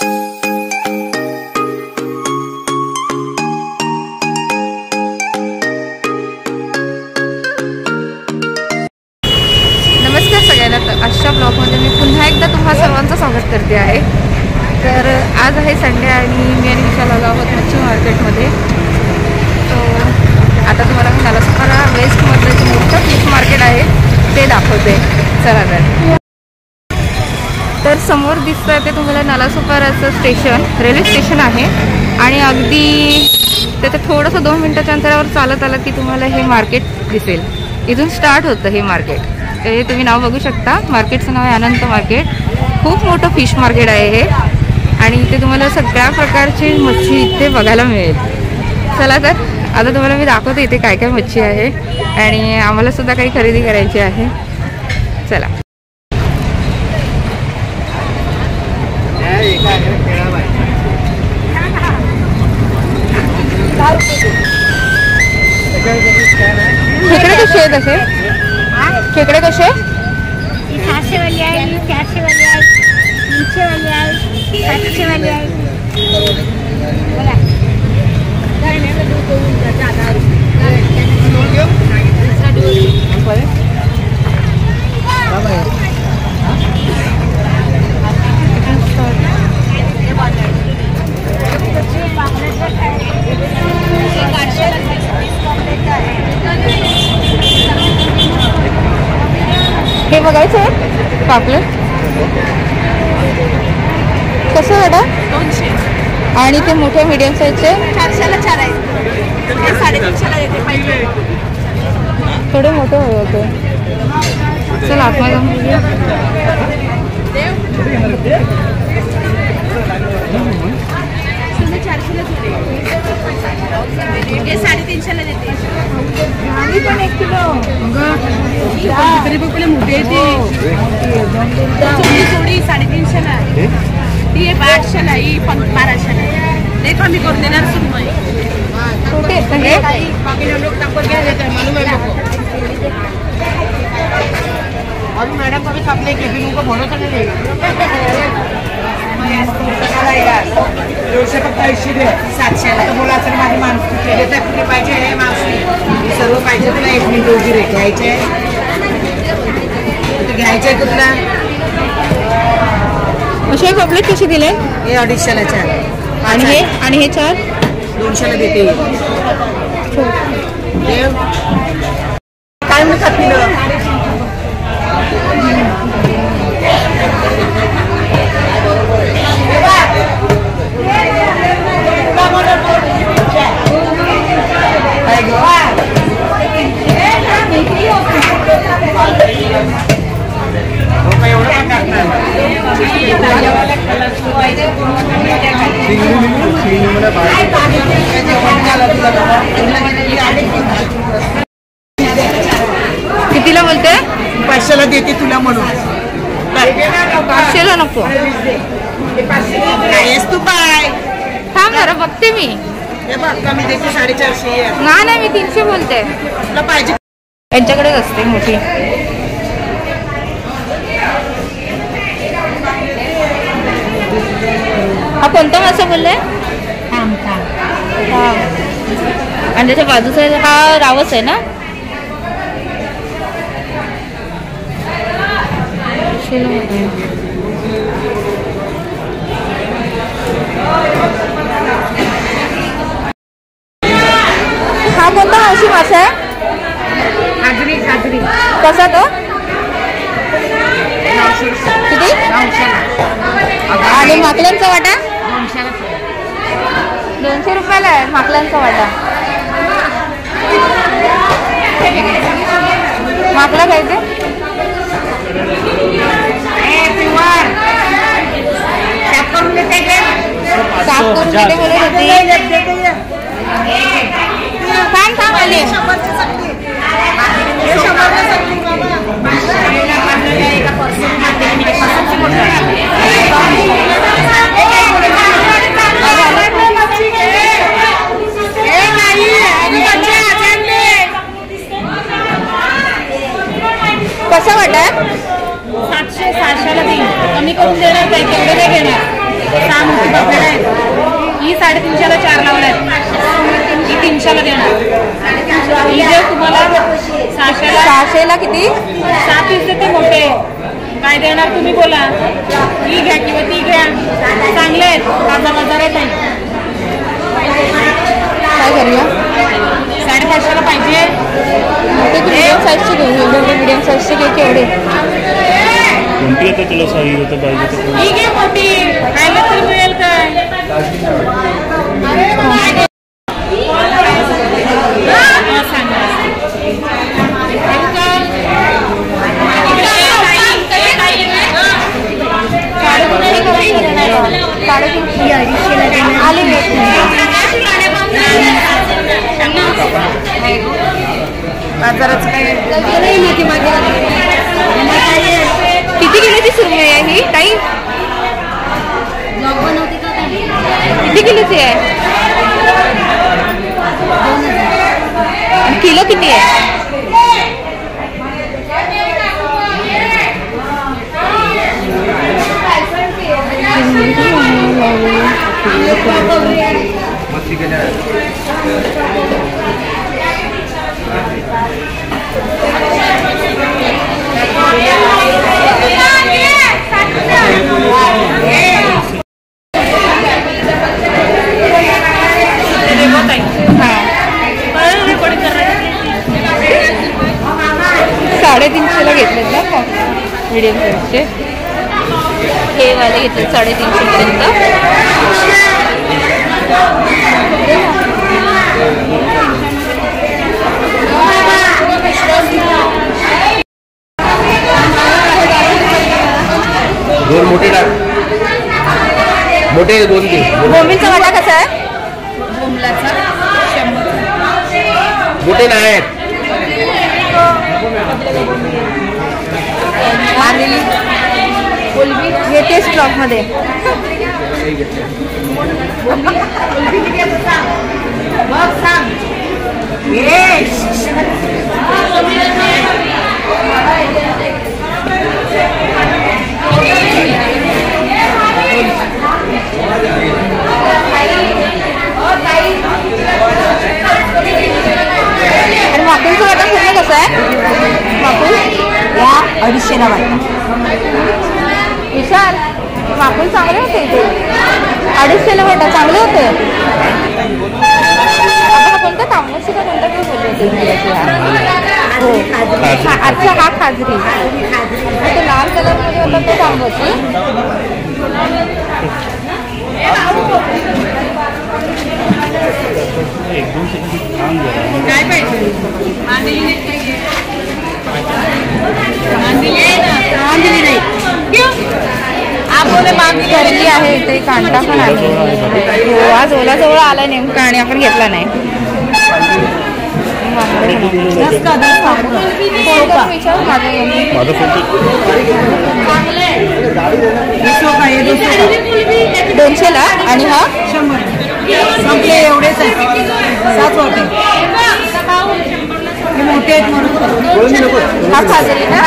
नमस्कार सगळ्यांना. तर आजच्या ब्लॉगमध्ये मी पुन्हा एकदा तुम्हा सर्वांचं स्वागत करते आहे. तर आज आहे संडे आणि मी आणि विशाल आलो आहोत मच्छी मार्केटमध्ये. तो आता तुम्हाला मी नालासोपारा वेस्टमधलं जे मोठं फिश मार्केट आहे ते दाखवते. चला तर समोर दिसतं आहे ते तुम्हाला नालासोपाराचं स्टेशन, रेल्वे स्टेशन आहे. आणि अगदी त्याचं थोडंसं 2 मिनिटाच्या अंतरावर चालत आलं की तुम्हाला हे मार्केट दिसेल. इथून स्टार्ट होतं हे मार्केट. ते तुम्ही नाव बघू शकता. मार्केटचं नाव आहे अनंत मार्केट. खूप मोठं फिश मार्केट आहे हे आणि इथे तुम्हाला सगळ्या प्रकारची मच्छी इथे बघायला मिळेल. चला तर आता तुम्हाला मी दाखवते इथे काय काय मच्छी आहे आणि आम्हाला सुद्धा काही खरेदी करायची आहे. चला. खेकडे कसे आहेत असे? खेकडे कसे? 700 वाली आहे, 400 वाली आहे, 300 वाली आहे, 700 वाली आहे. हे बघायचं आहे पापलेट कसं वाटा? 200. आणि ते मोठे मीडियम साईजचे 400 ला 4 आहे. 350 ला येते पाहिजे. थोडे मोठे हवे होते. चल आतमध्ये जाऊन बघूया. हे 350 ला देते. आणि पण 1 किलो तरी पण मोठी आहे ती. थोडी 350 ला. ती 800 ला, ही 1200 ला. ते कमी करून देणार तुम्ही. छोटे आहेत हे. अभी मैडम कभी अपने केबिन को भरोसा नहीं देगा. 200 फक्त 80 दे. 700 ला. तर बोला असेल माझी माणूस कुठे पाहिजे हे माणूस सर्व पाहिजे तुला. 1 मिनिट उभी रे. घ्यायचे घ्यायचे कुठला? असे पापलेट कसे दिले? हे 250 ला 4. आणि हे 4 200 ला देते. काय म्हणतात पिलं? कितीला बोलते? 500 ला देते तुला म्हणून. 500 ला नको. नाहीस तू पाय. थांब जरा बघते मी. हे बघ कमी देते 450. नाही मी 300 बोलते. तुला पाहिजे यांच्याकडेच असते मोठी. हा कोणता मासा बोललाय? हा. आणि त्याच्या बाजूचा हा रावस आहे ना? हा कोणता मावशी मासा आहे? हाजरी. कसा तो? किती? 900 आणि माकलांचा वाटा? 200 रुपयाला आहे माकलांचा वाटा. माकला काय ते? साफ करून देते बोलत होती. थांब आले. कसा वाटा? 700 ला देईल. कमी करून देणार काय? तेवढे नाही घेणार. मासेला किती? 7 देते मोठे. काय देणार तुम्ही बोला. ही घ्या किंवा ती घ्या. चांगले आहेत. ताजा बाजार आहे ताई. काय करूया? 550ला पाहिजे. ते मीडियम साईजचे घेऊ. एवढे मीडियम साईजचे घे केवढे? कोणती आता तुला साईज होतं पाहिजे तर ही घे मोठी. खायला तरी मिळेल काय? किती किलोची सुरमई आहे ही ताई? किती किलोची आहे? किलो किती आहे? ला घेतलेत ना का मीडियम साईजचे हे वाले घेतले 350 पर्यंत. दोन मोठे टाक. मोठे 2 दे. बोंबीलचा वाटा कसा आहे? बोंबलाचा 100. मोठे नाहीत. येते स्टॉक मध्ये. आणि माकुलचा वाटा पूर्ण कसा आहे? माकुल या 250ला वाटतं. विशाल माकुल चांगले होते इथे. 250ला वाटा चांगले होते. आता कोणता तांबूसी का कोणता काही बोलले होते? अच्छा हा खाजरी. तो लाल कलर मध्ये होता तो तांबूसी. काय पाहिजे? गर्दी आहे इथे. कांदा पण आहे. हो आज ओलाजवळ आलाय नेमका आणि आपण घेतला नाही. $200 आणि हा 100. संपले एवढेच आहेत. 7 होते. हे मोठे आहेत म्हणून. हा खाजरी ना?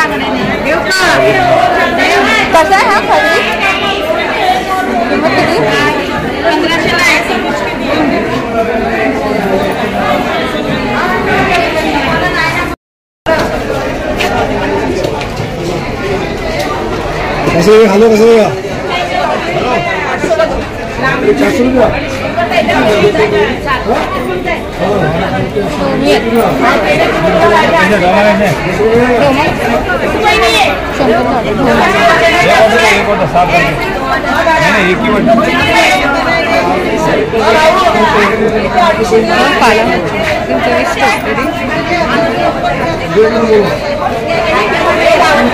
कसा आहे हा खाजरी? किंमत किती? 1500ला आहे. कसं हॅलो कसं 400 रुपये.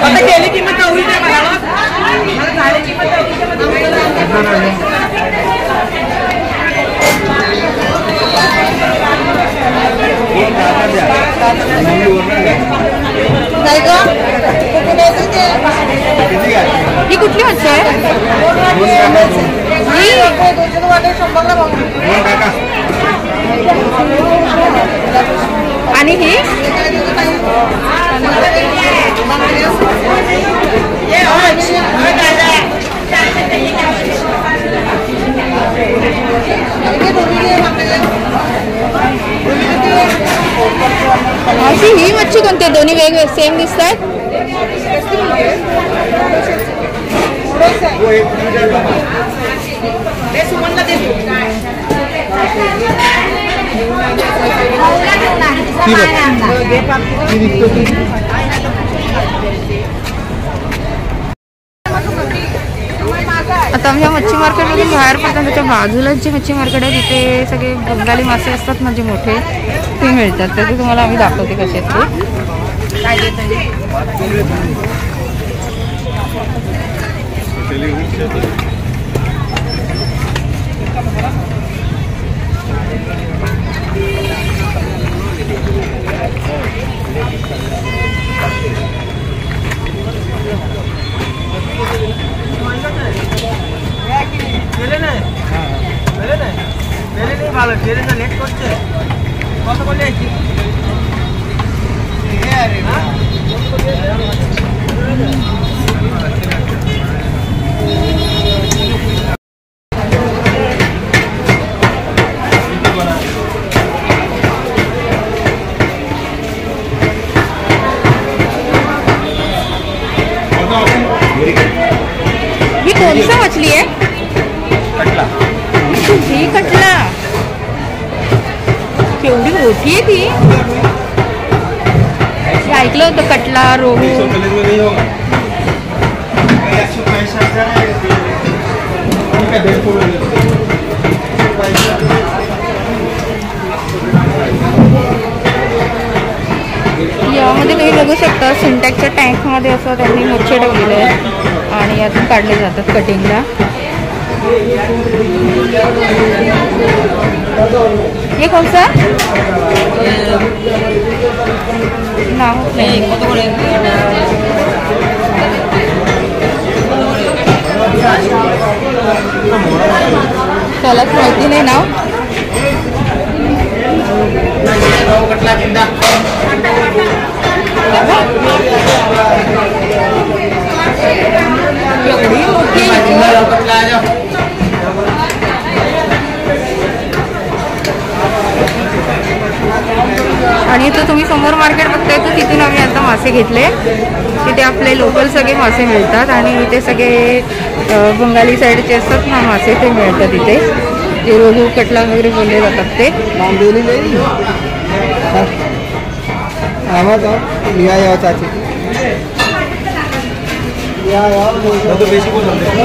आता गेली किंमत एवढी नाही मला झाली किंमत ही कुठली मच्छी आहे? आणि ही ही मच्छी कोणती कसे दोन्ही वेगवेगळे सेम दिसतात? आता आमच्या मच्छी मार्केटमधून बाहेर पडतात त्याच्या बाजूलाच जे मच्छी मार्केट आहे तिथे सगळे बंगाली मासे असतात ना जे मोठे ते मिळतात. तर ते तुम्हाला आम्ही दाखवते कसे आहेत ते. काय ही कौन सा मछली है? कटला. ही कटला केवढी मोठी आहे ती. ऐकलं होतं कटला रोहू. यामध्ये तुम्ही बघू शकता सिंटॅक्सच्या टँकमध्ये असं त्यांनी मच्छी ठेवलेलं आहे आणि यातून काढले जातात कटिंगला. ये कौन सा नाव त्यालाच माहिती नाही नाव. एवढी मोठी आणि इथं तुम्ही समोर मार्केट बघताय तर तिथून आम्ही आता मासे घेतले. तिथे आपले लोकल सगळे मासे मिळतात आणि इथे सगळे बंगाली साईडचे असतात ना मासे ते मिळतात इथे. ते रोहू कटला वगैरे बोलले जातात ते.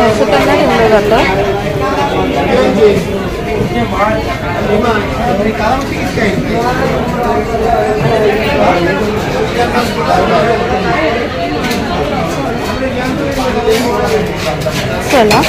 असं त्यांना ठेवलं जातं. चला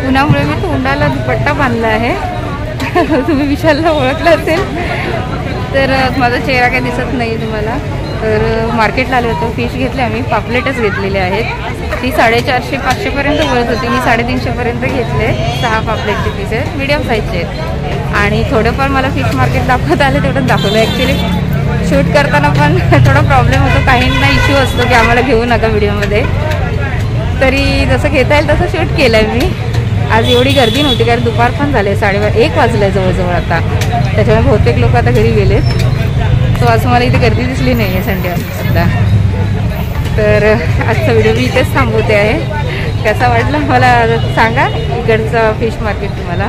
उन्हामुळे मी तोंडाला दुपट्टा बांधला आहे. तुम्ही विशालला ओळखलं असेल तर माझा चेहरा काही दिसत नाही तुम्हाला. तर मार्केटला आले होतो. फिश घेतले आम्ही. पापलेटच घेतलेले आहेत. ती 450-500पर्यंत बोलत होती. मी 350पर्यंत घेतले. 6 पापलेटचे पीस आहेत. मीडियम साईजचे आहेत. आणि थोडंफार मला फिश मार्केट दाखवता आलं तेवढं दाखवलं. ॲक्च्युली शूट करताना पण थोडा प्रॉब्लेम होतो. काहींना इश्यू असतो की आम्हाला घेऊ नका व्हिडिओमध्ये. तरी जसं घेता येईल तसं शूट केलं आहे मी. आज एवढी गर्दी नव्हती कारण दुपार पण झाले. 1:30 वाजले जवळजवळ आता. त्याच्यामुळे बहुतेक लोक आता घरी गेलेत. सो आज मला इथे गर्दी दिसली नाही आहे संडे सुद्धा. तर आजचा व्हिडिओ मी इथेच थांबवते आहे. कसा वाटला मला सांगा इकडचं फिश मार्केट तुम्हाला.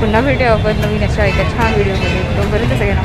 पुन्हा भेटूया आपण नवीन अशा एका छान व्हिडिओमध्ये. तोपर्यंत सगळ्यांना